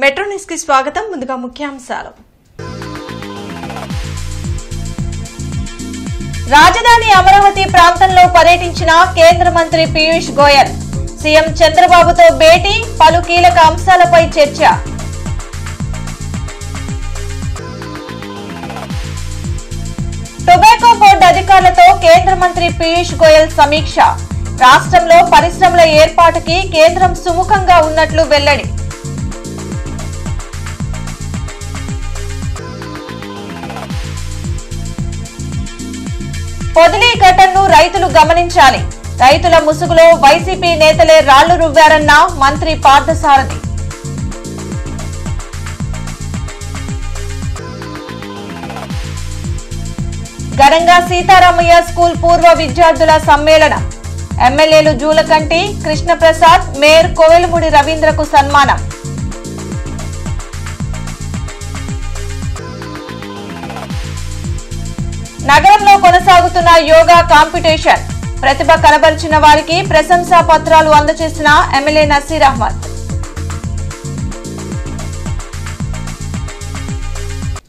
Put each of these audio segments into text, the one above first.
Metro news కి స్వాగతం. ముందుగా ముఖ్యాంశాలు. రాజధాని అమరావతి ప్రాంతంలో పర్యటించిన కేంద్ర మంత్రి పీయూష్ గోయల్. సీఎం చంద్రబాబుతో భేటీ, పలు కీలక అంశాలపై చర్చ. టొబాకో బోర్డు అధికారులతో కేంద్ర మంత్రి పీయూష్ గోయల్ సమీక్ష. రాష్ట్రంలో పరిశ్రమల ఏర్పాటుకి కేంద్రం సుముఖంగా ఉన్నట్లు వెల్లడి. పొదిలీ ఘటనను రైతులు గమనించాలి. రైతుల ముసుగులో వైసీపీ నేతలే రాళ్లు రువ్వారన్న మంత్రి పార్థసారథి. ఘనంగా సీతారామయ్య స్కూల్ పూర్వ విద్యార్థుల సమ్మేళనం. ఎమ్మెల్యేలు జూలకంటి కృష్ణప్రసాద్, మేయర్ కోవెలమూడి రవీంద్రకు సన్మానం. నగరంలో కొనసాగుతున్న యోగా కాంపిటీషన్. ప్రతిభ కనబరిచిన వారికి ప్రశంసా పత్రాలు అందజేసిన ఎమ్మెల్యే నసీర్ అహ్మద్.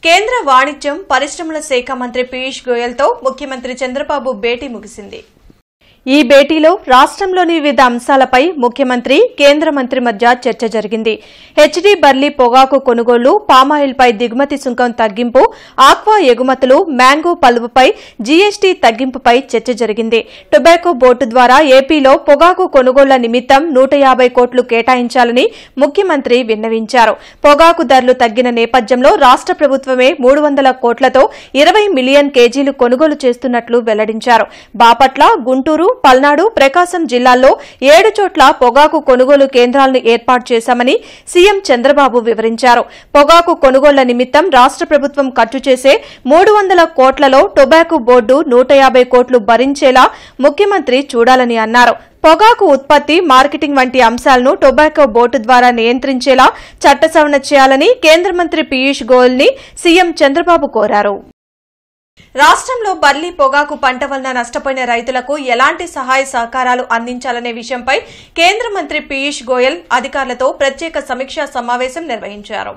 కేంద్ర వాణిజ్యం పరిశ్రమల శాఖ మంత్రి పీయూష్ గోయల్ తో ముఖ్యమంత్రి చంద్రబాబు భేటీ ముగిసింది. ఈ భేటీలో రాష్ట్రంలోని వివిధ అంశాలపై ముఖ్యమంత్రి, కేంద్ర మంత్రి మధ్య చర్చ జరిగింది. హెచ్డీ బర్లీ పొగాకు కొనుగోళ్లు, పామాయిల్పై దిగుమతి సుంకం తగ్గింపు, ఆక్వా ఎగుమతులు, మ్యాంగో పలుపుపై జీఎస్టీ తగ్గింపుపై చర్చ జరిగింది. టొబాకో బోర్డు ద్వారా ఏపీలో పొగాకు కొనుగోళ్ల నిమిత్తం 150 కోట్లు కేటాయించాలని ముఖ్యమంత్రి విన్నవించారు. పొగాకు ధరలు తగ్గిన నేపథ్యంలో రాష్ట్ర ప్రభుత్వమే 300 కోట్లతో 20 మిలియన్ కేజీలు కొనుగోలు చేస్తున్నట్లు వెల్లడించారు. బాపట్ల, గుంటూరు, పల్నాడు, ప్రకాశం జిల్లాల్లో 7 చోట్ల పొగాకు కొనుగోలు కేంద్రాలను ఏర్పాటు చేశామని సీఎం చంద్రబాబు వివరించారు. పొగాకు కొనుగోళ్ల నిమిత్తం రాష్ట్ర ప్రభుత్వం ఖర్చు చేసే 300 కోట్లలో టొబాకో బోర్డు 150 కోట్లు భరించేలా ముఖ్యమంత్రి చూడాలని అన్నారు. పొగాకు ఉత్పత్తి, మార్కెటింగ్ వంటి అంశాలను టొబాకో బోర్డు ద్వారా నియంత్రించేలా చట్ట సవరణ చేయాలని కేంద్ర మంత్రి పీయూష్ గోయల్ ని సీఎం చంద్రబాబు కోరారు. రాష్ట్రంలో బర్లీ పొగాకు పంట వలన నష్టపోయిన రైతులకు ఎలాంటి సహాయ సహకారాలు అందించాలనే విషయంపై కేంద్ర మంత్రి పీయూష్ గోయల్ అధికారులతో ప్రత్యేక సమీక్షా సమావేశం నిర్వహించారు.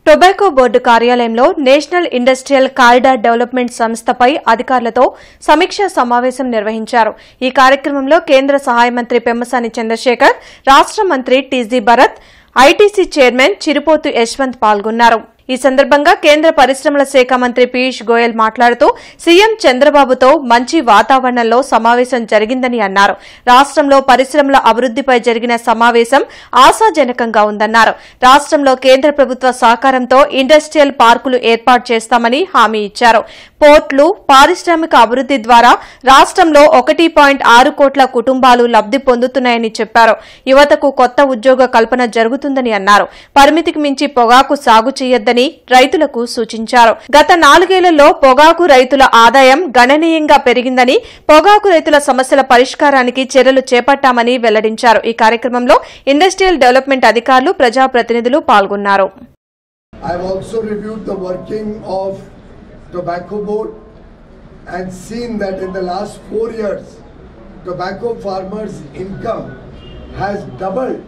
టొబాకో బోర్డు కార్యాలయంలో నేషనల్ ఇండస్ట్రియల్ కారిడార్ డెవలప్మెంట్ సంస్థపై అధికారులతో సమీక్షా సమావేశం నిర్వహించారు. ఈ కార్యక్రమంలో కేంద్ర సహాయ మంత్రి పెమ్మసాని చంద్రశేఖర్, రాష్ట్ర మంత్రి TG Bharath, ITC chairman Chiruputhu Yashwant పాల్గొన్నారు. ఈ సందర్భంగా కేంద్ర పరిశ్రమల శాఖ మంత్రి పీయూష్ గోయల్ మాట్లాడుతూ సీఎం చంద్రబాబుతో మంచి వాతావరణంలో సమావేశం జరిగిందని అన్నారు. రాష్ట్రంలో పరిశ్రమల అభివృద్దిపై జరిగిన సమావేశం ఆశాజనకంగా ఉందన్నారు. రాష్ట్రంలో కేంద్ర ప్రభుత్వ సహకారంతో ఇండస్ట్రియల్ పార్కులు ఏర్పాటు చేస్తామని హామీ ఇచ్చారు. పోర్టులు, పారిశ్రామిక అభివృద్ది ద్వారా రాష్ట్రంలో 1.6 కోట్ల కుటుంబాలు లబ్ది పొందుతున్నాయని చెప్పారు. యువతకు కొత్త ఉద్యోగ కల్పన జరుగుతుందని అన్నారు. పరిమితికి మించి పొగాకు సాగు చేయొద్దని రైతులకు సూచించారు. గత 4 ఏళ్లలో పొగాకు రైతుల ఆదాయం గణనీయంగా పెరిగిందని, పొగాకు రైతుల సమస్యల పరిష్కారానికి చర్యలు చేపట్టామని వెల్లడించారు. ఈ కార్యక్రమంలో ఇండస్ట్రియల్ డెవలప్మెంట్ అధికారులు, ప్రజాప్రతినిధులు పాల్గొన్నారు. Tobacco board and seen that in the last 4 years tobacco farmers income has doubled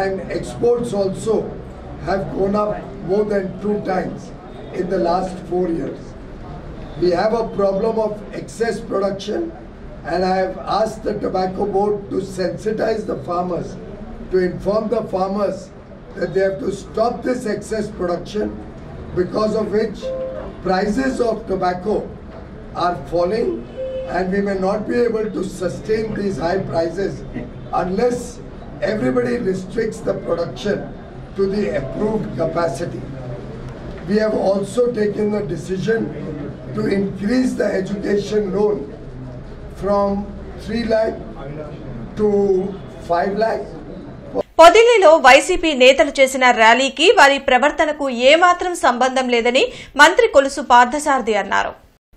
and exports also have gone up more than 2 times in the last 4 years. We have a problem of excess production and I have asked the tobacco board to sensitize the farmers, to inform the farmers that they have to stop this excess production, because of which prices of tobacco are falling and we may not be able to sustain these high prices unless everybody restricts the production to the approved capacity. We have also taken the decision to increase the education loan from 3 lakh to 5 lakh. పొదిలిలో YCP నేతలు చేసిన ర్యాలీకి వారి ప్రవర్తనకు ఏమాత్రం సంబంధం లేదని మంత్రి కొలుసు పార్థసారథి అన్నారు.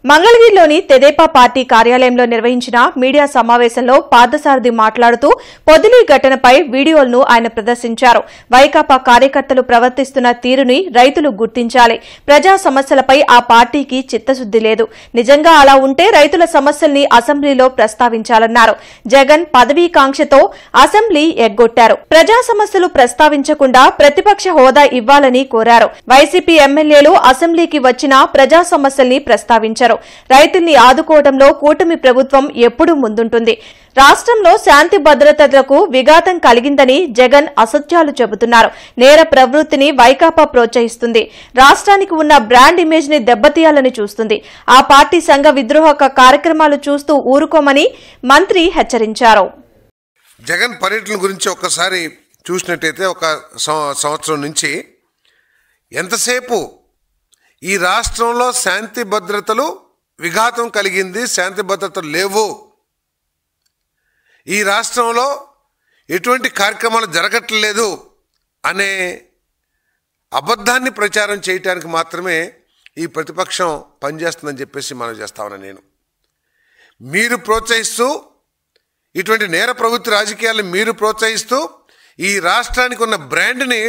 మంగళగిరిలోని తెదేపా పార్టీ కార్యాలయంలో నిర్వహించిన మీడియా సమావేశంలో పార్థసారథి మాట్లాడుతూ పొదిలి ఘటనపై వీడియోలను ఆయన ప్రదర్శించారు. వైకాపా కార్యకర్తలు ప్రవర్తిస్తున్న తీరుని రైతులు గుర్తించాలి. ప్రజా సమస్యలపై ఆ పార్టీకి చిత్తశుద్ది లేదు. నిజంగా అలా ఉంటే రైతుల సమస్యల్ని అసెంబ్లీలో ప్రస్తావించాలన్నారు. జగన్ పదవీకాంక్షతో అసెంబ్లీ ఎగ్గొట్టారు. ప్రజా సమస్యలు ప్రస్తావించకుండా ప్రతిపక్ష హోదా ఇవ్వాలని కోరారు. వైసీపీ ఎమ్మెల్యేలు అసెంబ్లీకి వచ్చినా ప్రజా సమస్యల్ని ప్రస్తావించారు. రైతుల్ని ఆదుకోవడంలో కూటమి ప్రభుత్వం ఎప్పుడూ ముందుంటుంది. రాష్ట్రంలో శాంతి భద్రతలకు విఘాతం కలిగిందని జగన్ అసత్యాలు చెబుతున్నారు. నేర ప్రవృత్తిని వైకాపా ప్రోత్సహిస్తుంది. రాష్ట్రానికి ఉన్న బ్రాండ్ ఇమేజ్ ని దెబ్బతీయాలని చూస్తుంది. ఆ పార్టీ సంఘ విద్రోహక కార్యక్రమాలు చూస్తూ ఊరుకోమని మంత్రి హెచ్చరించారు. జగన్ పర్యటన గురించి ఒక్కసారి చూసినట్టయితే ఒక సంవత్సరం నుంచి ఎంతసేపు ఈ రాష్ట్రంలో శాంతి భద్రతలు విఘాతం కలిగింది, శాంతి భద్రతలు లేవు, ఈ రాష్ట్రంలో ఎటువంటి కార్యక్రమాలు జరగట్లేదు అనే అబద్ధాన్ని ప్రచారం చేయడానికి మాత్రమే ఈ ప్రతిపక్షం పనిచేస్తుందని చెప్పేసి మనం చేస్తా ఉన్నాను. నేను మీరు ప్రోత్సహిస్తూ ఇటువంటి నేర ప్రవృత్తి రాజకీయాలను మీరు ప్రోత్సహిస్తూ ఈ రాష్ట్రానికి ఉన్న బ్రాండ్ని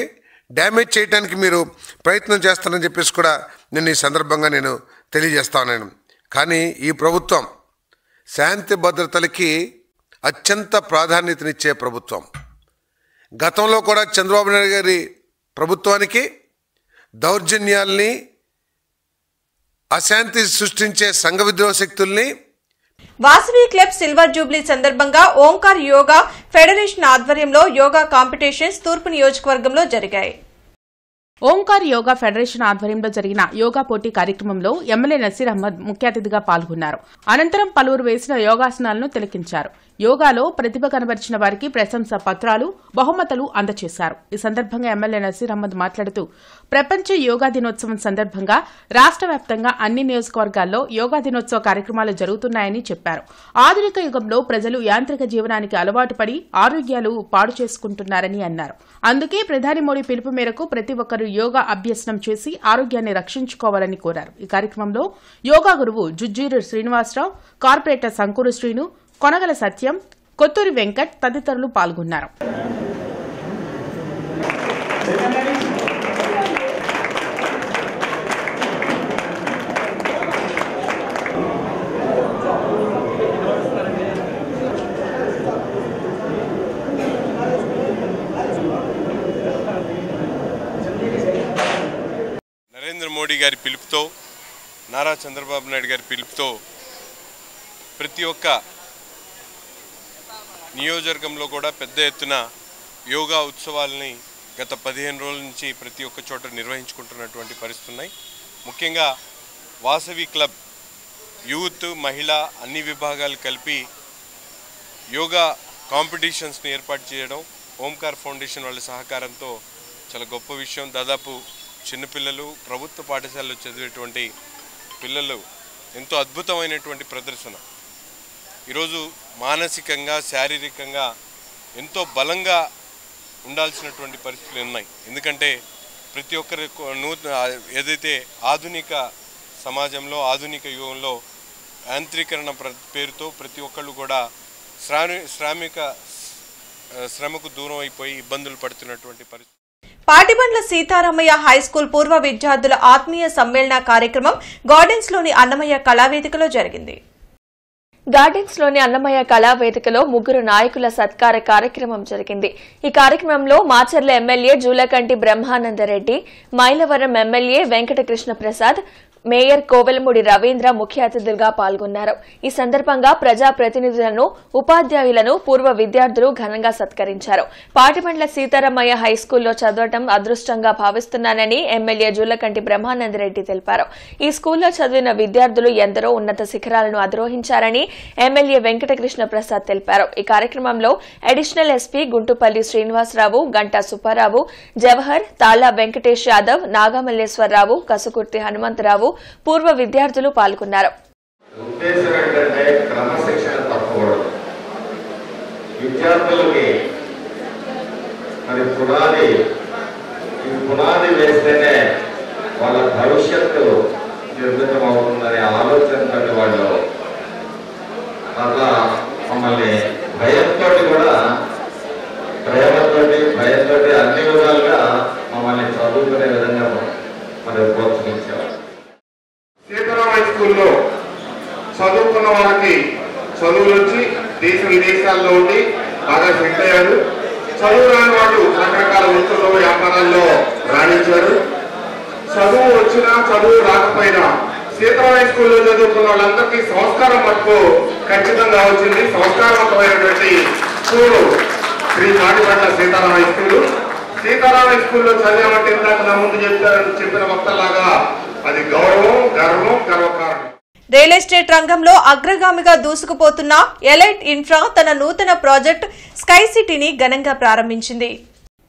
డ్యామేజ్ చేయడానికి మీరు ప్రయత్నం చేస్తారని చెప్పేసి కూడా నేను ఈ సందర్భంగా నేను తెలియజేస్తా ఉన్నాను. కానీ ఈ ప్రభుత్వం శాంతి భద్రతలకి అత్యంత ప్రాధాన్యతనిచ్చే ప్రభుత్వం. గతంలో కూడా చంద్రబాబు నాయుడు గారి ప్రభుత్వానికి దౌర్జన్యాల్ని, అశాంతి సృష్టించే సంఘ విద్రోహ శక్తుల్ని వాసవి క్లబ్ సిల్వర్ జూబ్లీ సందర్భంగా ఓంకార్ యోగా ఫెడరేషన్ ఆధ్వర్యంలో యోగా కాంపిటీషన్స్ తూర్పు నియోజకవర్గంలో జరిగాయి. ఓంకార్ యోగా ఫెడరేషన్ ఆధ్వర్యంలో జరిగిన యోగా పోటీ కార్యక్రమంలో ఎమ్మెల్యే నసీర్ అహ్మద్ ముఖ్య అతిథిగా పాల్గొన్నారు. అనంతరం పలువురు వేసిన యోగాసనాలను తిలకించారు. యోగాలో ప్రతిభ కనబరిచిన వారికి ప్రశంసా పత్రాలు, బహుమతులు అందజేశారు. ఈ సందర్భంగా ఎమ్మెల్యే నసీర్ అహ్మద్ మాట్లాడుతూ ప్రపంచ యోగా దినోత్సవం సందర్భంగా రాష్ట్ర వ్యాప్తంగా అన్ని నియోజకవర్గాల్లో యోగా దినోత్సవ కార్యక్రమాలు జరుగుతున్నాయని చెప్పారు. ఆధునిక యుగంలో ప్రజలు యాంత్రిక జీవనానికి అలవాటు పడి ఆరోగ్యాలు పాడు చేసుకుంటున్నారని అన్నారు. అందుకే ప్రధాని మోడీ పిలుపు మేరకు ప్రతి ఒక్కరూ యోగా అభ్యసనం చేసి ఆరోగ్యాన్ని రక్షించుకోవాలని కోరారు. ఈ కార్యక్రమంలో యోగా గురువు జుజ్జూరు శ్రీనివాసరావు, కార్పొరేటర్ సంకూరు శ్రీను, కొనగల సత్యం, కొత్తూరి వెంకట్ తదితరులు పాల్గొన్నారు. నరేంద్ర మోడీ గారి పిలుపుతో, నారా చంద్రబాబు నాయుడు గారి పిలుపుతో ప్రతి ఒక్క నియోజకవర్గంలో కూడా పెద్ద ఎత్తున యోగా ఉత్సవాలని గత 15 రోజుల నుంచి ప్రతి ఒక్క చోట నిర్వహించుకుంటున్నటువంటి పరిస్థితులు ఉన్నాయి. ముఖ్యంగా వాసవి క్లబ్ యూత్, మహిళా అన్ని విభాగాలు కలిపి యోగా కాంపిటీషన్స్ని ఏర్పాటు చేయడం ఓంకార్ ఫౌండేషన్ వాళ్ళ సహకారంతో చాలా గొప్ప విషయం. దాదాపు చిన్నపిల్లలు, ప్రభుత్వ పాఠశాలలో చదివేటువంటి పిల్లలు ఎంతో అద్భుతమైనటువంటి ప్రదర్శన. ఈరోజు మానసికంగా, శారీరకంగా ఎంతో బలంగా ఉండాల్సినటువంటి పరిస్థితులు ఉన్నాయి. ఎందుకంటే ప్రతి ఒక్కరి ఏదైతే ఆధునిక సమాజంలో, ఆధునిక యుగంలో యాంత్రీకరణ పేరుతో ప్రతి ఒక్కళ్ళు కూడా శ్రమకు దూరం అయిపోయి ఇబ్బందులు పడుతున్నటువంటి పరిస్థితి. పాటిబండ్ల సీతారామయ్య హైస్కూల్ పూర్వ విద్యార్థుల ఆత్మీయ సమ్మేళన కార్యక్రమం గార్డెన్స్ లోని అన్నమయ్య కళావేదికలో జరిగింది. గార్డెన్స్ లోని అన్నమయ్య కళావేదికలో 3 నాయకుల సత్కార కార్యక్రమం జరిగింది. ఈ కార్యక్రమంలో Macherla MLA Julakanti Brahmanandareddy, Mylavaram MLA Venkatakrishna Prasad, mayor Kovelamudi Ravindra ముఖ్య అతిథులుగా పాల్గొన్నారు. ఈ సందర్భంగా ప్రజాప్రతినిధులను, ఉపాధ్యాయులను పూర్వ విద్యార్థులు ఘనంగా సత్కరించారు. పాటిబండ్ల సీతారామయ్య హైస్కూల్లో చదవడం అదృష్టంగా భావిస్తున్నానని ఎమ్మెల్యే జూలకంటి బ్రహ్మానందరెడ్డి తెలిపారు. ఈ స్కూల్లో చదివిన విద్యార్థులు ఎందరో ఉన్నత శిఖరాలను అధిరోహించారని ఎమ్మెల్యే వెంకటకృష్ణ ప్రసాద్ తెలిపారు. ఈ కార్యక్రమంలో అడిషనల్ ఎస్పీ గుంటుపల్లి శ్రీనివాసరావు, గంటా సుబ్బారావు, జవహర్, తాళ్ల వెంకటేష్ యాదవ్, నాగమల్లేశ్వరరావు, కసుకుర్తి హనుమంతరావు, పూర్వ విద్యార్థులు పాల్గొన్నారు. విద్యార్థులకి మరి పునాది వేస్తేనే వాళ్ళ భవిష్యత్తు నిర్మితం అవుతుందనే ఆలోచనతో స్కూల్లో చదువుకున్న వాళ్ళకి చదువులు వచ్చి దేశాల్లో ఉండి బాగా సెట్ అయ్యారు. చదువు రాని వాళ్ళు రకరకాల వృత్తుల్లో వ్యాపారాల్లో రాణించారు. చదువు వచ్చినా చదువు రాకపోయినా సీతారామ స్కూల్లో చదువుకున్న వాళ్ళందరికీ సంస్కారం మటుకు ఖచ్చితంగా వచ్చింది. సంస్కారవంతమైనటువంటి స్కూలు శ్రీ మాటిపట్ల సీతారామ స్కూలు. సీతారామ స్కూల్లో చదివామంటే ఇందాక నా ముందు చెప్పిన వక్తలాగా అది గౌరవం, గర్వం, గర్వకారణం. రియల్ ఎస్టేట్ రంగంలో అగ్రగామిగా దూసుకుపోతున్న ఎలైట్ ఇన్ఫ్రా తన నూతన ప్రాజెక్ట్ స్కై సిటీని ఘనంగా ప్రారంభించింది.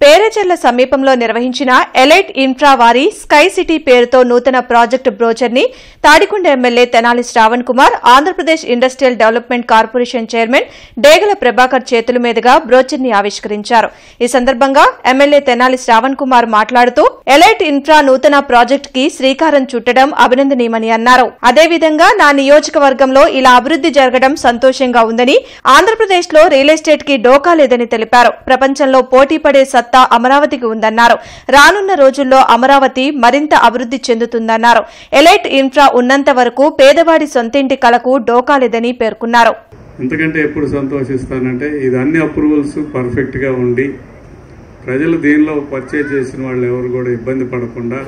పేరచెర్ల సమీపంలో నిర్వహించిన ఎలైట్ ఇన్ఫ్రా వారి స్కై సిటీ పేరుతో నూతన ప్రాజెక్టు బ్రోచర్ ని Tadikonda MLA Tenali Shravan Kumar, Andhra Pradesh industrial development corporation chairman డేగల ప్రభాకర్ చేతుల మీదుగా బ్రోచర్ ని ఆవిష్కరించారు. ఈ సందర్భంగా ఎమ్మెల్యే తెనాలి శ్రావణ్ కుమార్ మాట్లాడుతూ ఎలైట్ ఇన్ఫ్రా నూతన ప్రాజెక్టు కి శ్రీకారం చుట్టడం అభినందనీయమని అన్నారు. అదేవిధంగా నా నియోజకవర్గంలో ఇలా అభివృద్ది జరగడం సంతోషంగా ఉందని, ఆంధ్రప్రదేశ్ లో రియల్ ఎస్టేట్ కి డోకా లేదని తెలిపారు. ప్రపంచంలో పోటీ పడే అమరావతికి ఉందన్నారు. రానున్న రోజుల్లో అమరావతి మరింత అభివృద్ది చెందుతుందన్నారు. ఎలైట్ ఇన్ఫ్రా ఉన్నంత వరకు పేదవాడి సొంతింటి కలకు డోకా లేదని పేర్కొన్నారు. ఎందుకంటే ఎప్పుడు సంతోషిస్తానంటే ఇది అన్ని అప్రూవల్స్ పర్ఫెక్ట్ గా ఉండి ప్రజలు దీనిలో పర్చేజ్ చేసిన వాళ్ళు ఎవరు కూడా ఇబ్బంది పడకుండా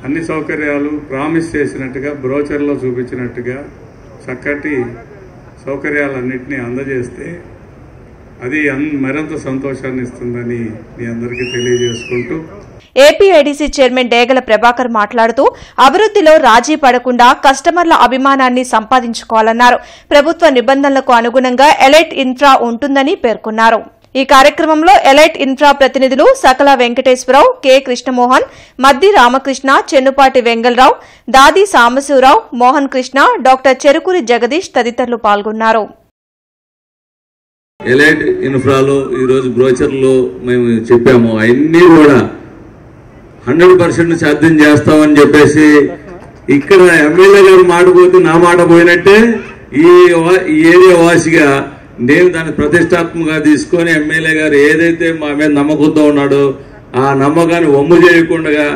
అన్ని సౌకర్యాలు ప్రామిస్ చేసినట్టుగా బ్రోచర్లో చూపించినట్టుగా చక్కటి సౌకర్యాలన్నింటినీ అందజేస్తే అది మరింత సంతోషాన్ని ఇస్తుందని మీ అందరికీ తెలియజేసుకుంటూ ఏపీఐడీసీ చైర్మన్ డేగల ప్రభాకర్ మాట్లాడుతూ అభివృద్దిలో రాజీ పడకుండా కస్టమర్ల అభిమానాన్ని సంపాదించుకోవాలన్నారు. ప్రభుత్వ నిబంధనలకు అనుగుణంగా ఎలైట్ ఇన్ఫ్రా ఉంటుందని పేర్కొన్నారు. ఈ కార్యక్రమంలో ఎలైట్ ఇన్ఫ్రా ప్రతినిధులు సకల వెంకటేశ్వరరావు, కె కృష్ణమోహన్, మద్ది రామకృష్ణ, చెన్నుపాటి వెంగళరావు, దాది సాంబశివరావు, మోహన్ కృష్ణ, డాక్టర్ చెరుకూరి జగదీష్ తదితరులు పాల్గొన్నారు. ఎలైట్ ఇన్ఫ్రాలో ఈరోజు బ్రోచర్లో మేము చెప్పాము అవన్నీ కూడా 100% సాధ్యం చేస్తామని చెప్పేసి ఇక్కడ ఎమ్మెల్యే గారు మాట పోతే నా మాట పోయినట్టే ఈ ఏరియా వాసిగా నేను దాన్ని ప్రతిష్టాత్మకంగా తీసుకొని ఎమ్మెల్యే గారు ఏదైతే మా మీద నమ్మకంతో ఉన్నాడో ఆ నమ్మకాన్ని వమ్ము చేయకుండా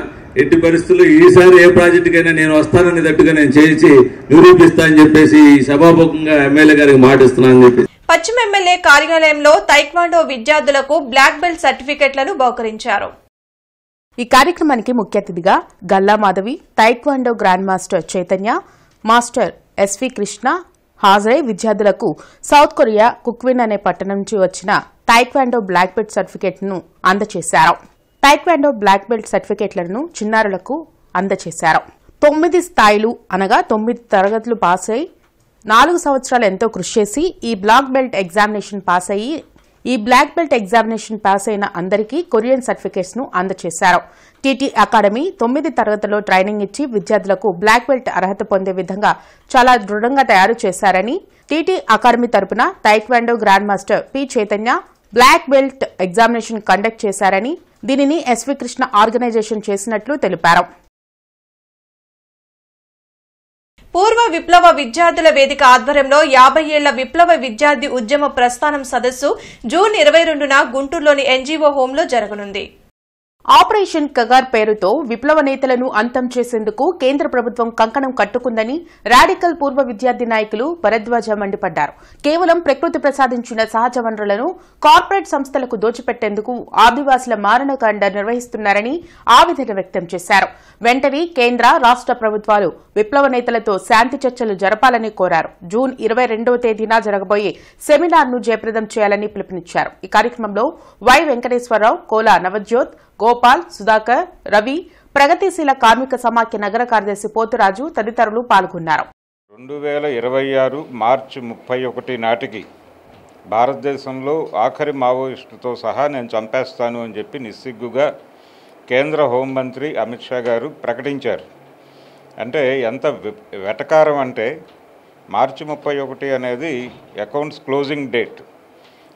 ఎట్టి పరిస్థితుల్లో ఈసారి ఏ ప్రాజెక్టుకైనా నేను వస్తానని తట్టుగా నేను చేసి నిరూపిస్తా అని చెప్పేసి సభాముఖంగా ఎమ్మెల్యే గారికి మాటిస్తున్నానని చెప్పి పశ్చిమ ఎమ్మెల్యే కార్యాలయంలో తైక్వాండో విద్యార్థులకు బ్లాక్ బెల్ట్ సర్టిఫికెట్లను బహుకరించారు. ఈ కార్యక్రమానికి ముఖ్య అతిథిగా Galla Madhavi, taekwondo grand master Chaitanya, master SV Krishna హాజరై విద్యార్థులకు సౌత్ కొరియా కుక్విన్ అనే పట్టణం నుంచి వచ్చిన తైక్వాండో బ్లాక్ బెల్ట్ సర్టిఫికెట్ను అందజేశారు. తైక్వాండో బ్లాక్ బెల్ట్ సర్టిఫికెట్లను చిన్నారులకు అందజేశారు. 9 స్థాయిలు అనగా 9 తరగతులు పాస్ అయి 4 సంవత్సరాలు ఎంతో కృషి చేసి ఈ బ్లాక్ బెల్ట్ ఎగ్జామినేషన్ పాస్ అయిన అందరికీ కొరియన్ సర్టిఫికెట్స్ ను అందజేశారు. టీటీ అకాడమీ 9 తరగతుల్లో ట్రైనింగ్ ఇచ్చి విద్యార్థులకు బ్లాక్ బెల్ట్ అర్హత పొందే విధంగా చాలా దృఢంగా తయారు చేశారని, టీటీ అకాడమీ తరపున taekwondo grand master P Chaitanya black belt examination conduct చేశారని, దీనిని ఎస్వి కృష్ణ ఆర్గనైజేషన్ చేసినట్లు తెలిపారు. పూర్వ విప్లవ విద్యార్థుల వేదిక ఆధ్వర్యంలో 50 ఏళ్ల విప్లవ విద్యార్థి ఉద్యమ ప్రస్థానం సదస్సు జూన్ 22న గుంటూరులోని ఎన్జీఓ హోంలో జరగనుంది. ఆపరేషన్ కగార్ పేరుతో విప్లవ నేతలను అంతం చేసేందుకు కేంద్ర ప్రభుత్వం కంకణం కట్టుకుందని రాడికల్ పూర్వ విద్యార్థి నాయకులు భరద్వాజ మండిపడ్డారు. కేవలం ప్రకృతి ప్రసాదించిన సహజ వనరులను కార్పొరేట్ సంస్థలకు దోచిపెట్టేందుకు ఆదివాసుల మారణకాండ నిర్వహిస్తున్నారని ఆవేదన వ్యక్తం చేశారు. వెంటనే కేంద్ర రాష్ట ప్రభుత్వాలు విప్లవ నేతలతో శాంతి చర్చలు జరపాలని కోరారు. జూన్ 22వ తేదీన జరగబోయే సెమినార్ను జయప్రదం చేయాలని పిలుపునిచ్చారు. ఈ కార్యక్రమంలో వై వెంకటేశ్వరరావు, కోలా నవజ్యోత్, గోపాల్, సుధాకర్, రవి, ప్రగతిశీల కార్మిక సమాఖ్య నగర కార్యదర్శి పోతురాజు తదితరులు పాల్గొన్నారు. 2026 మార్చి 31 నాటికి భారతదేశంలో ఆఖరి మావోయిస్టుతో సహా నేను చంపేస్తాను అని చెప్పి నిస్సిగ్గుగా కేంద్ర హోంమంత్రి అమిత్ షా గారు ప్రకటించారు. అంటే ఎంత వెటకారం అంటే మార్చి 31 అనేది అకౌంట్స్ క్లోజింగ్ డేట్.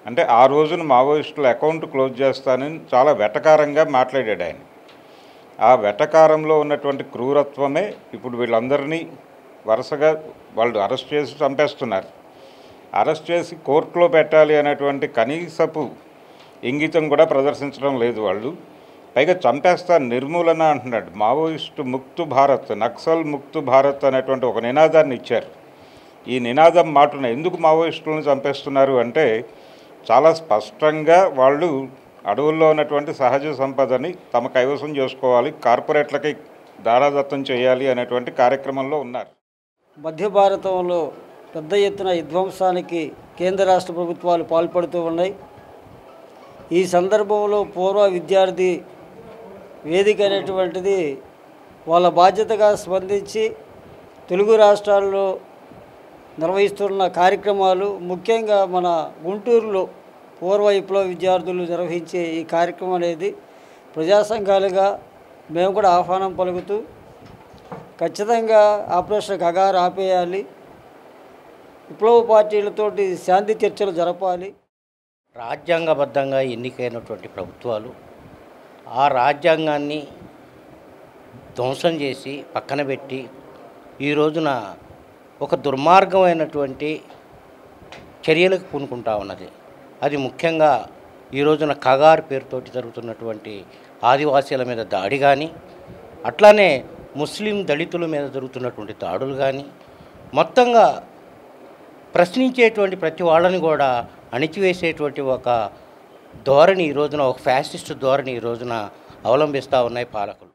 అంటే ఆ రోజున మావోయిస్టుల అకౌంట్ క్లోజ్ చేస్తానని చాలా వెటకారంగా మాట్లాడాడు ఆయన. ఆ వెటకారంలో ఉన్నటువంటి క్రూరత్వమే ఇప్పుడు వీళ్ళందరినీ వరుసగా వాళ్ళు అరెస్ట్ చేసి చంపేస్తున్నారు. అరెస్ట్ చేసి కోర్టులో పెట్టాలి అనేటువంటి కనీసపు ఇంగితం కూడా ప్రదర్శించడం లేదు వాళ్ళు. పైగా చంపేస్తా నిర్మూలన అంటున్నాడు. మావోయిస్టు ముక్తు భారత్, నక్సల్ ముక్తు భారత్ అనేటువంటి ఒక నినాదాన్ని ఇచ్చారు. ఈ నినాదం మాటున ఎందుకు మావోయిస్టులను చంపేస్తున్నారు అంటే చాలా స్పష్టంగా వాళ్ళు అడవుల్లో ఉన్నటువంటి సహజ సంపదని తమ కైవసం చేసుకోవాలి, కార్పొరేట్లకి దారాదత్తం చేయాలి అనేటువంటి కార్యక్రమంలో ఉన్నారు. మధ్య భారతంలో పెద్ద ఎత్తున విధ్వంసానికి కేంద్ర రాష్ట్ర ప్రభుత్వాలు పాల్పడుతూ ఉన్నాయి. ఈ సందర్భంలో పూర్వ విద్యార్థి వేదిక అనేటువంటిది వాళ్ళ బాధ్యతగా స్పందించి తెలుగు రాష్ట్రాల్లో నిర్వహిస్తున్న కార్యక్రమాలు, ముఖ్యంగా మన గుంటూరులో పూర్వ విప్లవ విద్యార్థులు నిర్వహించే ఈ కార్యక్రమం అనేది ప్రజా సంఘాలుగా మేము కూడా ఆహ్వానం పలుకుతూ ఖచ్చితంగా ఆపరేషన్ కగారు ఆపేయాలి, విప్లవ పార్టీలతోటి శాంతి చర్చలు జరపాలి. రాజ్యాంగబద్ధంగా ఎన్నికైనటువంటి ప్రభుత్వాలు ఆ రాజ్యాంగాన్ని ధ్వంసం చేసి పక్కన పెట్టి ఈ రోజున ఒక దుర్మార్గమైనటువంటి చర్యలకు పూనుకుంటా ఉన్నది. అది ముఖ్యంగా ఈ రోజున కగారు పేరుతోటి జరుగుతున్నటువంటి ఆదివాసీల మీద దాడి కానీ, అట్లానే ముస్లిం దళితుల మీద జరుగుతున్నటువంటి దాడులు కానీ, మొత్తంగా ప్రశ్నించేటువంటి ప్రతి వాళ్ళని కూడా అణిచివేసేటువంటి ఒక ధోరణి ఈ రోజున, ఒక ఫ్యాసిస్ట్ ధోరణి ఈ రోజున అవలంబిస్తూ ఉన్నాయి పాలకులు.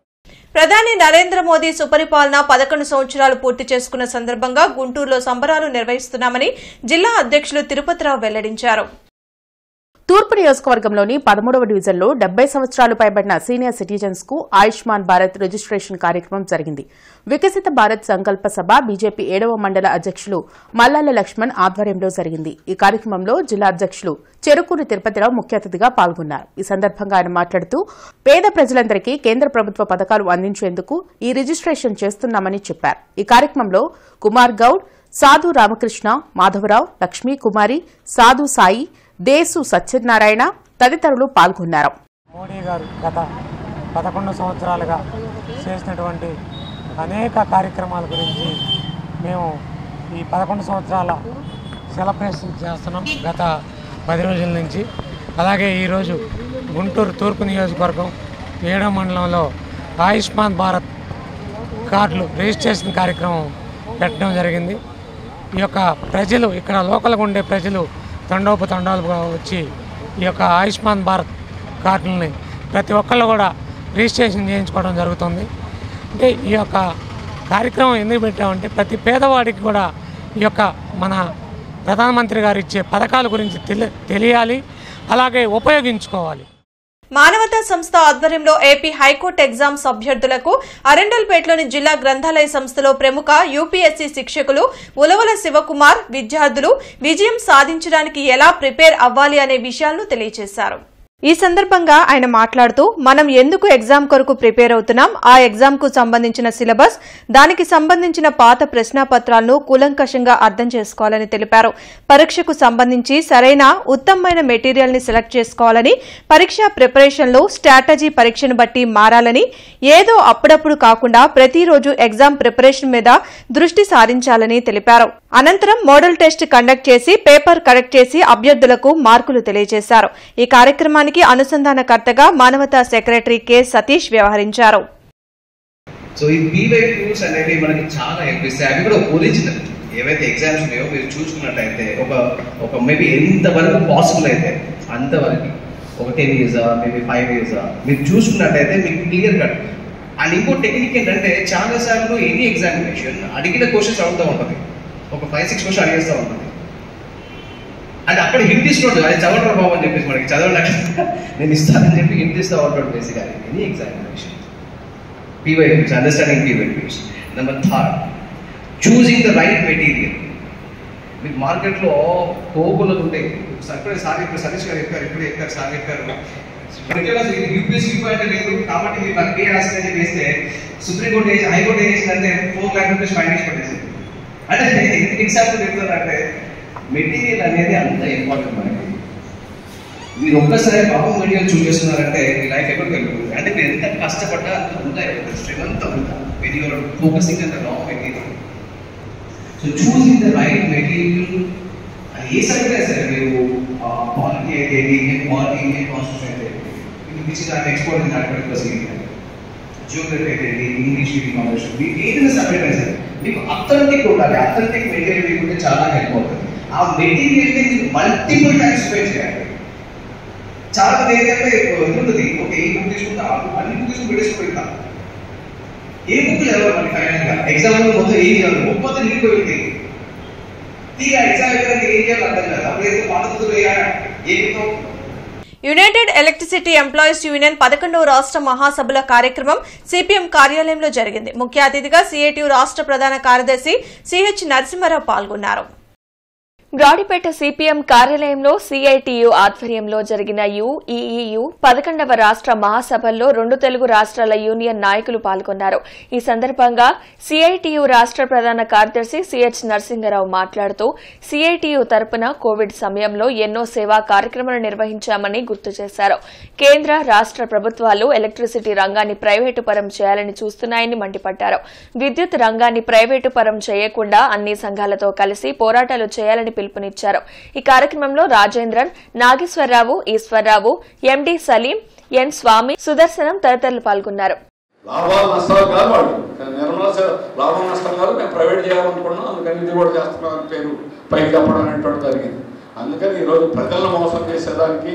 ప్రధాని నరేంద్ర మోదీ సుపరిపాలన 11 సంవత్సరాలు పూర్తి చేసుకున్న సందర్భంగా గుంటూరులో సంబరాలు నిర్వహిస్తున్నామని జిల్లా అధ్యక్షులు తిరుపతిరావు వెల్లడించారు. తూర్పు నియోజకవర్గంలోని 13వ డివిజన్లో 70 సంవత్సరాలు పైబడిన సీనియర్ సిటిజన్స్ కు ఆయుష్మాన్ భారత్ రిజిస్ట్రేషన్ కార్యక్రమం జరిగింది. వికసిత భారత్ సంకల్ప సభ బీజేపీ 7వ మండల అధ్యక్షులు మల్లాల లక్ష్మణ్ ఆధ్వర్యంలో జరిగింది. ఈ కార్యక్రమంలో జిల్లా అధ్యక్షులు చెరుకూరి తిరుపతిరావు ముఖ్య అతిథిగా పాల్గొన్నారు. ఈ సందర్భంగా ఆయన మాట్లాడుతూ పేద ప్రజలందరికీ కేంద్ర ప్రభుత్వ పథకాలు అందించేందుకు ఈ రిజిస్ట్రేషన్ చేస్తున్నామని చెప్పారు. ఈ కార్యక్రమంలో కుమార్ గౌడ్, సాధు రామకృష్ణ, మాధవరావు, లక్ష్మీ కుమారి, సాధు సాయి, దేశు సత్యనారాయణ తదితరులు పాల్గొన్నారు. మోడీ గారు గత 11 సంవత్సరాలుగా చేసినటువంటి అనేక కార్యక్రమాల గురించి మేము ఈ 11 సంవత్సరాల సెలబ్రేషన్ చేస్తున్నాం గత 10 రోజుల నుంచి. అలాగే ఈరోజు గుంటూరు తూర్పు నియోజకవర్గం 7వ మండలంలో ఆయుష్మాన్ భారత్ కార్డులు రిజిస్ట్రేషన్ కార్యక్రమం పెట్టడం జరిగింది. ఈ యొక్క ప్రజలు, ఇక్కడ లోకల్గా ఉండే ప్రజలు తండోపతండాలుగా వచ్చి ఈ యొక్క ఆయుష్మాన్ భారత్ కార్డులని ప్రతి ఒక్కళ్ళు కూడా రిజిస్ట్రేషన్ చేయించుకోవడం జరుగుతుంది. అంటే ఈ యొక్క కార్యక్రమం ఎందుకు పెట్టామంటే ప్రతి పేదవాడికి కూడా ఈ యొక్క మన ప్రధానమంత్రి గారు ఇచ్చే పథకాల గురించి తెలియాలి, అలాగే ఉపయోగించుకోవాలి. మానవతా సంస్థ ఆధ్వర్యంలో ఏపీ హైకోర్టు ఎగ్జామ్స్ అభ్యర్థులకు అరండల్పేటలోని జిల్లా గ్రంథాలయ సంస్థలో ప్రముఖ యూపీఎస్సీ శిక్షకులు ఉలవల శివకుమార్ విద్యార్థులు విజయం సాధించడానికి ఎలా ప్రిపేర్ అవ్వాలి అనే విషయాలను తెలియజేశారు. ఈ సందర్భంగా ఆయన మాట్లాడుతూ మనం ఎందుకు ఎగ్జామ్ కొరకు ప్రిపేర్ అవుతున్నాం, ఆ ఎగ్జామ్ కు సంబంధించిన సిలబస్, దానికి సంబంధించిన పాత ప్రశ్నాపత్రాలను కూలంకషంగా అర్థం చేసుకోవాలని తెలిపారు. పరీక్షకు సంబంధించి సరైన ఉత్తమమైన మెటీరియల్ ని సెలెక్ట్ చేసుకోవాలని, పరీక్ష ప్రిపరేషన్ లో స్ట్రాటజీ పరీక్షను బట్టి మారాలని, ఏదో అప్పుడప్పుడు కాకుండా ప్రతిరోజు ఎగ్జామ్ ప్రిపరేషన్ మీద దృష్టి సారించాలని తెలిపారు. అనంతరం మోడల్ టెస్ట్ కండక్ట్ చేసి పేపర్ కరెక్ట్ చేసి అభ్యర్థులకు మార్కులు తెలియజేశారు. ఈ కార్యక్రమానికి అనుసంధానకర్తగా మానవతా సెక్రటరీ కె సతీష్ వ్యవహరించారు. సో ఈ బీవై టూల్స్ అనేవి మనకి చాలా హెల్ప్ ఇస్తాయి. అవి కూడా ఒరిజినల్ ఏవైతే ఎగ్జామ్స్ ఉన్నాయో మీరు చూసుకున్నట్టయితే ఒక మేబీ ఎంతవరకు పాసిబుల్ అయితే అంతవరకు ఒక 10 years మేబీ 5 years మీరు చూసుకున్నట్టయితే మీకు క్లియర్ కట్. అండ్ ఇంకో టెక్నిక్ ఏంటంటే చాలా సార్లు ఎనీ ఎగ్జామినేషన్ అడిగిన క్వశ్చన్స్ అడుగుతూ ఉంటుంది, ఒక 5-6 క్వశ్చన్ అడిగేస్తూ ఉంటుంది. అంటే అక్కడ హింట్ ఇస్తుంటుంది, అది చదవడం బాబు అని చెప్పేసి మనకి చదవడానికి నేను ఇస్తానని చెప్పి హింట్ ఇస్తూ ఉంటుంది. బేసిక్గా any examination PY Qs, understanding PY Qs. Number 3, choosing the right material. మీకు మార్కెట్లో పోగులతో ఉంటాయి. సతీష్ గారు చెప్పారు, ఇప్పుడే చెప్పారు, సార్ చెప్పారు యూపీఎస్సీ అంటే లేదు కాబట్టి మీరు నాకు పే రాసిందని చేస్తే సుప్రీంకోర్టు హైకోర్టు ఏం చేసిందంటే 4 lakh rupees ఫైన్ వేసి పట్టేసింది. అంటే ఎందుకు ఎగ్జాంపుల్ చెప్తారంటే మెటీరియల్ అనేది అంత ఇంపార్టెంట్ మనకి. మీరు ఒక్కసారి బాబు మెటీరియల్ చూస్ చేస్తున్నారంటే మీ లైఫ్ ఎక్కడికి వెళ్ళిపోతుంది. అంటే మీరు ఎంత కష్టపడ్డా అంతా స్ట్రెంత్ అంతా when you're focusing on the wrong material. So choosing the right material. అది ఏ సైడ్ సరే మీరు క్వాలిటీ అయితే క్వాలిటీ కాన్స్టిట్యూషన్ అయితే which is export in that particular area. Geography అయితే ఇంగ్లీష్ రీడింగ్ నాలెడ్జ్ ఏదైనా సబ్జెక్ట్ అయితే సరే మీకు అథెంటిక్ ఉండాలి. అథెంటిక్ మెటీరియల్ లేకుంటే చాలా హెల్ప్ అవుతుంది. ఆ మెటీరియల్ని మీరు మల్టిపుల్ టైమ్స్ స్పెండ్ చేయాలి. చాలా మంది ఏంటంటే ఉంటుంది, ఓకే ఈ బుక్ తీసుకుంటా అన్ని బుక్ తీసుకుని పెట్టేసుకుని పెడతాం. ఏ బుక్ చదవాలి మనకి ఫైనల్ గా ఎగ్జామ్ మొత్తం ఏం చేయాలి మొత్తం నిలిపోయింది. తీరా ఎగ్జామ్ ఎక్కడ ఏం చేయాలి అర్థం కాదు. అప్పుడు ఏదో పద్ధతులు ఏమిటో. యునైటెడ్ ఎలక్ట్రిసిటీ ఎంప్లాయీస్ యూనియన్ 11వ రాష్ట్ర మహాసభల కార్యక్రమం సిపిఎం కార్యాలయంలో జరిగింది. ముఖ్య అతిథిగా సిఐటియు రాష్ట్ర ప్రధాన కార్యదర్శి సిహెచ్ నరసింహారావు పాల్గొన్నారు. బ్రాడీపేట సిపిఎం కార్యాలయంలో సిఐటియు ఆధ్వర్యంలో జరిగిన యుఈయు 11వ రాష్ట్ర మహాసభల్లో 2 తెలుగు రాష్ట్రాల యూనియన్ నాయకులు పాల్గొన్నారు. ఈ సందర్భంగా సిఐటియు రాష్ట్ర ప్రధాన కార్యదర్శి సిహెచ్ నరసింహారావు మాట్లాడుతూ సిఐటియు తరపున కోవిడ్ సమయంలో ఎన్నో సేవా కార్యక్రమాలు నిర్వహించామని గుర్తు చేశారు. కేంద్ర రాష్ట్ర ప్రభుత్వాలు ఎలక్ట్రిసిటీ రంగాన్ని ప్రైవేటు పరం చేయాలని చూస్తున్నాయని మండిపడ్డారు. విద్యుత్ రంగాన్ని ప్రైవేటు పరం చేయకుండా అన్ని సంఘాలతో కలిసి పోరాటాలు చేయాలని పిలుపునిచ్చారు. ఈ కార్యక్రమంలో రాజేంద్రన్, నాగేశ్వరరావు, ఈశ్వరరావు, ఎండి సలీం, ఎన్ స్వామి, సుదర్శనం తదితరులు పాల్గొన్నారు. లాభాలు నష్టాలు కాదు వాళ్ళు నిర్మలా లాభం నష్టం కాదు, మేము ప్రైవేట్ చేయాలనుకున్నాం, అందుకని ఇది కూడా చేస్తున్నాం అని పేరు పైకి చెప్పడం అనేటువంటి జరిగింది. అందుకని ఈరోజు ప్రజలను మోసం చేసేదానికి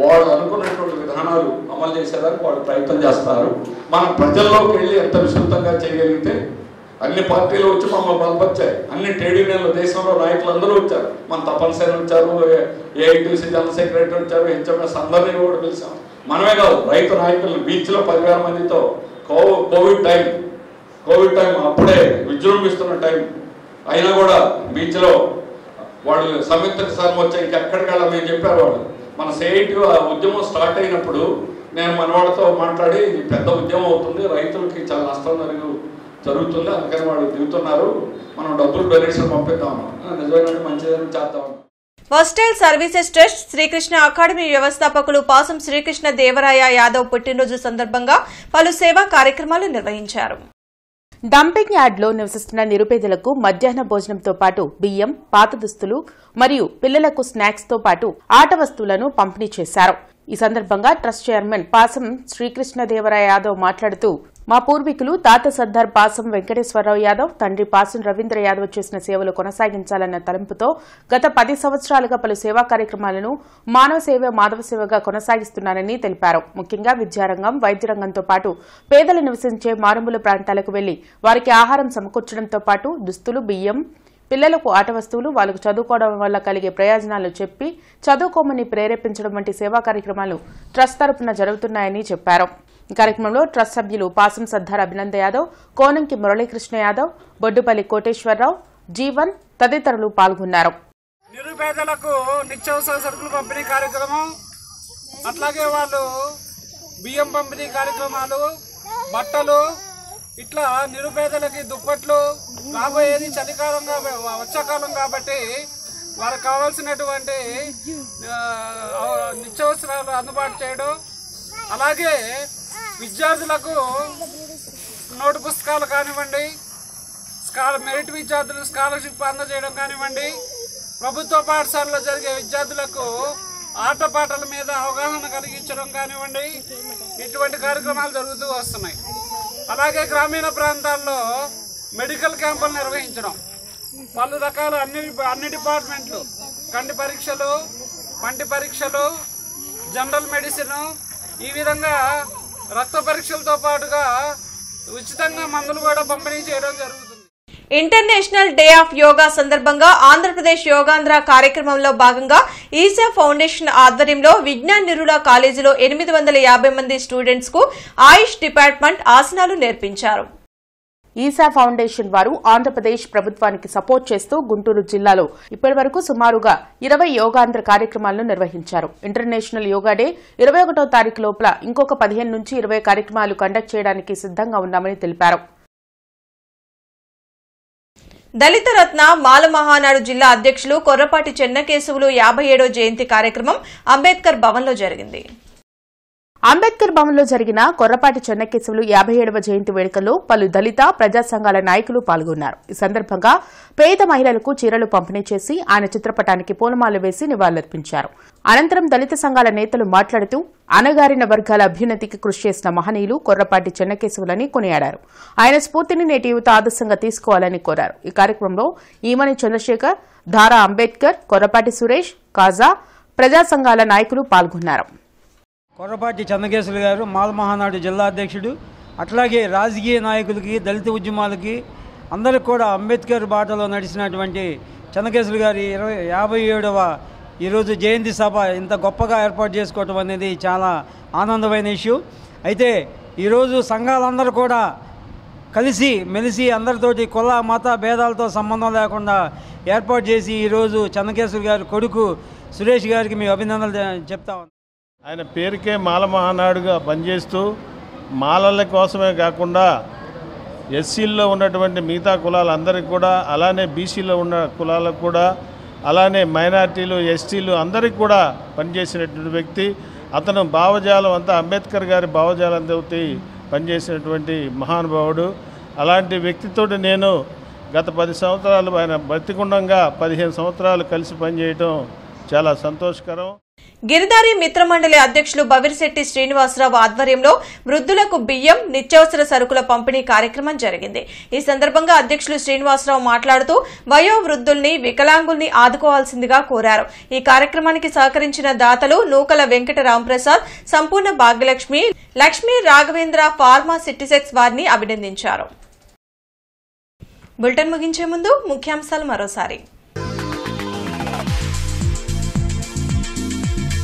వాళ్ళు అనుకున్నటువంటి విధానాలు అమలు చేసేదానికి వాళ్ళు ప్రయత్నం చేస్తారు. మనం ప్రజల్లోకి వెళ్ళి ఎంత విస్తృతంగా చేయగలిగితే అన్ని పార్టీలు వచ్చి మమ్మల్ని బలపరిచాయి. అన్ని ట్రేడ్ యూనియన్లు దేశంలో నాయకులు అందరూ వచ్చారు. మన తపనిసరి వచ్చారు, ఏఐటీసీ జనరల్ సెక్రటరీ వచ్చారు, హెచ్ఎంఎస్ అందరినీ కూడా పిలిచాం. మనమే కాదు రైతు నాయకులను బీచ్లో 10,000 మందితో కోవిడ్ టైం అప్పుడే విజృంభిస్తున్న టైం అయినా కూడా బీచ్లో వాళ్ళు సంయుక్త కిసాన్ వచ్చి ఇంకెక్కడికెళ్ళా మేము చెప్పారు. వాళ్ళు మన సిఐటియు ఆ ఉద్యమం స్టార్ట్ అయినప్పుడు నేను మన వాళ్ళతో మాట్లాడి ఇది పెద్ద ఉద్యమం అవుతుంది, రైతులకి చాలా నష్టం జరుగుతుంది, అందుకని వాళ్ళు దిగుతున్నారు, మనం డబ్బులు డొనేషన్ పంపిద్దాం, నిజమైన మంచిదని చేద్దాం. Hostel services trust Srikrishna academy వ్యవస్థాపకులు పాసం శ్రీకృష్ణ దేవరాయ యాదవ్ పుట్టినరోజు సందర్భంగా పలు సేవా కార్యక్రమాలు నిర్వహించారు. డంపింగ్ యార్డ్లో నివసిస్తున్న నిరుపేదలకు మధ్యాహ్న భోజనంతో పాటు బియ్యం, పాత దుస్తులు మరియు పిల్లలకు స్నాక్స్ తో పాటు ఆట వస్తువులను పంపిణీ చేశారు. ఈ సందర్భంగా ట్రస్ట్ చైర్మన్ పాసం శ్రీకృష్ణదేవరాయ యాదవ్ మాట్లాడుతూ మా పూర్వీకులు తాత సర్దార్ పాసం వెంకటేశ్వరరావు యాదవ్, తండ్రి పాసం రవీంద్ర యాదవ్ చేసిన సేవలు కొనసాగించాలన్న తలంపుతో గత 10 సంవత్సరాలుగా పలు సేవా కార్యక్రమాలను మానవ సేవ మాధవ సేవగా కొనసాగిస్తున్నారని తెలిపారు. ముఖ్యంగా విద్యారంగం, వైద్య రంగంతో పాటు పేదలు నివసించే మారుమూల ప్రాంతాలకు వెళ్లి వారికి ఆహారం సమకూర్చడంతో పాటు దుస్తులు, బియ్యం, పిల్లలకు ఆట వస్తువులు, వాళ్ళకు చదువుకోవడం వల్ల కలిగే ప్రయోజనాలు చెప్పి చదువుకోమని ప్రేరేపించడం వంటి సేవా కార్యక్రమాలు ట్రస్ట్ తరపున జరుగుతున్నాయని చెప్పారు. ఈ కార్యక్రమంలో ట్రస్ట్ సభ్యులు పాసం సర్దార్ అభినంద యాదవ్, కోనంకి మురళీకృష్ణ యాదవ్, బొడ్డుపల్లి కోటేశ్వరరావు, జీవన్ తదితరులు పాల్గొన్నారు. నిరుపేదలకు నిత్యావసర సరుకులు పంపిణీ కార్యక్రమం, అట్లాగే వాళ్ళు బియ్యం పంపిణీ కార్యక్రమాలు, బట్టలు, ఇట్లా నిరుపేదలకి దుప్పట్లు, రాబోయేది చలికాలం వర్షాకాలం కాబట్టి వాళ్ళకి కావాల్సినటువంటి నిత్యావసరాలు అందుబాటు చేయడం, అలాగే విద్యార్థులకు నోటు పుస్తకాలు కానివ్వండి, మెరిట్ విద్యార్థులకు స్కాలర్షిప్ అందజేయడం కానివ్వండి, ప్రభుత్వ పాఠశాలలో జరిగే విద్యార్థులకు ఆటపాటల మీద అవగాహన కలిగించడం కానివ్వండి, ఇటువంటి కార్యక్రమాలు జరుగుతూ వస్తున్నాయి. అలాగే గ్రామీణ ప్రాంతాల్లో మెడికల్ క్యాంపులు నిర్వహించడం, పలు రకాల అన్ని డిపార్ట్మెంట్లు, కంటి పరీక్షలు, పంటి పరీక్షలు, జనరల్ మెడిసిన్, ఈ విధంగా రక్త పరీక్షలతో పాటుగా ఉచితంగా మందులు కూడా పంపిణీ చేయడం జరుగుతుంది. ఇంటర్నేషనల్ డే ఆఫ్ యోగా సందర్భంగా ఆంధ్రప్రదేశ్ యోగాంధ్ర కార్యక్రమంలో భాగంగా ఈసా ఫౌండేషన్ ఆధ్వర్యంలో విజ్ఞాన్ నిరుల కాలేజీలో 850 మంది స్టూడెంట్స్ కు ఆయుష్ డిపార్ట్మెంట్ ఆసనాలు నేర్పించారు. ఈసా ఫౌండేషన్ వారు ఆంధ్రప్రదేశ్ ప్రభుత్వానికి సపోర్ట్ చేస్తూ గుంటూరు జిల్లాలో ఇప్పటివరకు సుమారుగా 20 యోగాంధ్ర కార్యక్రమాలను నిర్వహించారు. ఇంటర్నేషనల్ యోగా డే 21వ తారీఖు లోపల ఇంకొక 15 నుంచి 20 కార్యక్రమాలు కండక్ట్ చేయడానికి సిద్దంగా ఉన్నామని తెలిపారు. దళిత రత్న మాల మహానాడు జిల్లా అధ్యక్షులు కొర్రపాటి చెన్నకేశవులు 57వ జయంతి కార్యక్రమం అంబేద్కర్ భవన్లో జరిగింది. అంబేద్కర్ భవన్లో జరిగిన కొర్రపాటి చెన్నకేశవులు 57వ జయంతి వేడుకల్లో పలు దళిత ప్రజా సంఘాల నాయకులు పాల్గొన్నారు. ఈ సందర్భంగా పేద మహిళలకు చీరలు పంపిణీ చేసి ఆయన చిత్రపటానికి పూలమాల వేసి నివాళులర్పించారు. అనంతరం దళిత సంఘాల నేతలు మాట్లాడుతూ అణగారిన వర్గాల అభ్యున్నతికి కృషి చేసిన మహనీయులు కొర్రపాటి చెన్నకేశవులని కొనియాడారు. ఆయన స్ఫూర్తిని నేటి యువత ఆదర్శంగా తీసుకోవాలని కోరారు. ఈ కార్యక్రమంలో ఈమని చంద్రశేఖర్, ధారా అంబేద్కర్, కొర్రపాటి సురేష్, కాజా, ప్రజా సంఘాల నాయకులు పాల్గొన్నారు. కొర్రపాటి చెన్నకేశవులు గారు మాల మహానాడు జిల్లా అధ్యక్షుడు. అట్లాగే రాజకీయ నాయకులకి, దళిత ఉద్యమాలకి అందరికి కూడా అంబేద్కర్ బాటలో నడిచినటువంటి చెన్నకేశవులు గారి 57వ ఈరోజు జయంతి సభ ఇంత గొప్పగా ఏర్పాటు చేసుకోవటం అనేది చాలా ఆనందమైన ఇష్యూ. అయితే ఈరోజు సంఘాలందరూ కూడా కలిసి మెలిసి అందరితోటి కుల మత భేదాలతో సంబంధం లేకుండా ఏర్పాటు చేసి ఈరోజు చెన్నకేశవులు గారి కొడుకు సురేష్ గారికి మేము అభినందనలు చెప్తా ఉన్నాం. ఆయన పేరుకే మాల మహానాడుగా పనిచేస్తూ మాలల కోసమే కాకుండా ఎస్సీల్లో ఉన్నటువంటి మిగతా కులాలందరికీ కూడా, అలానే బీసీలో ఉన్న కులాలకు కూడా, అలానే మైనార్టీలు, ఎస్టీలు అందరికీ కూడా పనిచేసినటువంటి వ్యక్తి. అతను భావజాలం అంతా అంబేద్కర్ గారి భావజాలంతో పనిచేసినటువంటి మహానుభావుడు. అలాంటి వ్యక్తితో నేను గత 10 సంవత్సరాలు ఆయన బతికుండంగా 15 సంవత్సరాలు కలిసి పనిచేయటం చాలా సంతోషకరం. గిరిదారి మిత్రమండలి అధ్యక్షులు బవిరిశెట్టి శ్రీనివాసరావు ఆధ్వర్యంలో వృద్ధులకు బియ్యం, నిత్యావసర సరుకుల పంపిణీ కార్యక్రమం జరిగింది. ఈ సందర్భంగా అధ్యక్షులు శ్రీనివాసరావు మాట్లాడుతూ వయోవృద్ధుల్ని, వికలాంగుల్ని ఆదుకోవాల్సిందిగా కోరారు. ఈ కార్యక్రమానికి సహకరించిన దాతలు నూకల వెంకట రాంప్రసాద్, సంపూర్ణ భాగ్యలక్ష్మి, లక్ష్మీ రాఘవేంద్ర ఫార్మా సిటిసెక్స్ వారిని అభినందించారు. బులెటిన్ ముగించే ముందు ముఖ్యాంశాలు మరోసారి.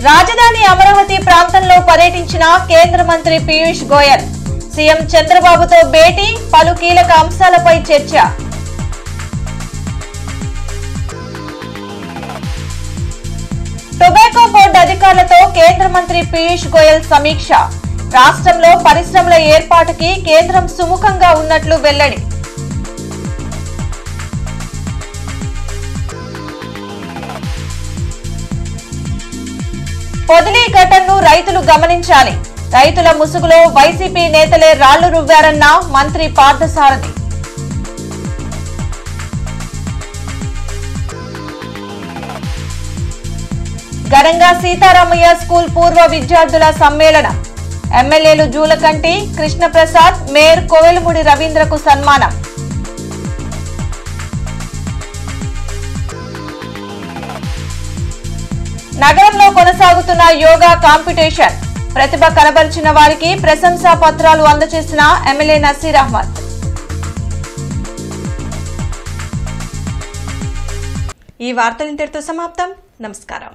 రాజధాని అమరావతి ప్రాంతంలో పర్యటించిన కేంద్ర మంత్రి పీయూష్ గోయల్, సీఎం చంద్రబాబుతో భేటీ, పలు కీలక అంశాలపై చర్చ. టొబాకో బోర్డు అధికారులతో కేంద్ర మంత్రి పీయూష్ గోయల్ సమీక్ష. రాష్ట్రంలో పరిశ్రమల ఏర్పాటుకి కేంద్రం సుముఖంగా ఉన్నట్లు వెల్లడి. పొదిలి ఘటనను రైతులు గమనించాలి. రైతుల ముసుగులో వైసీపీ నేతలే రాళ్లు రువ్వారన్న మంత్రి పార్థసారథి. ఘనంగా సీతారామయ్య స్కూల్ పూర్వ విద్యార్థుల సమ్మేళనం. ఎమ్మెల్యేలు జూలకంటి కృష్ణప్రసాద్, మేయర్ కోవెలమూడి రవీంద్రకు సన్మానం. నగరంలో కొనసాగుతున్న యోగా కాంపిటీషన్. ప్రతిభ కనబరిచిన వారికి ప్రశంసా పత్రాలు అందజేసిన ఎమ్మెల్యే నసీర్ అహ్మద్. ఈ వార్తలు ఇంతటితో సమాప్తం. నమస్కారం.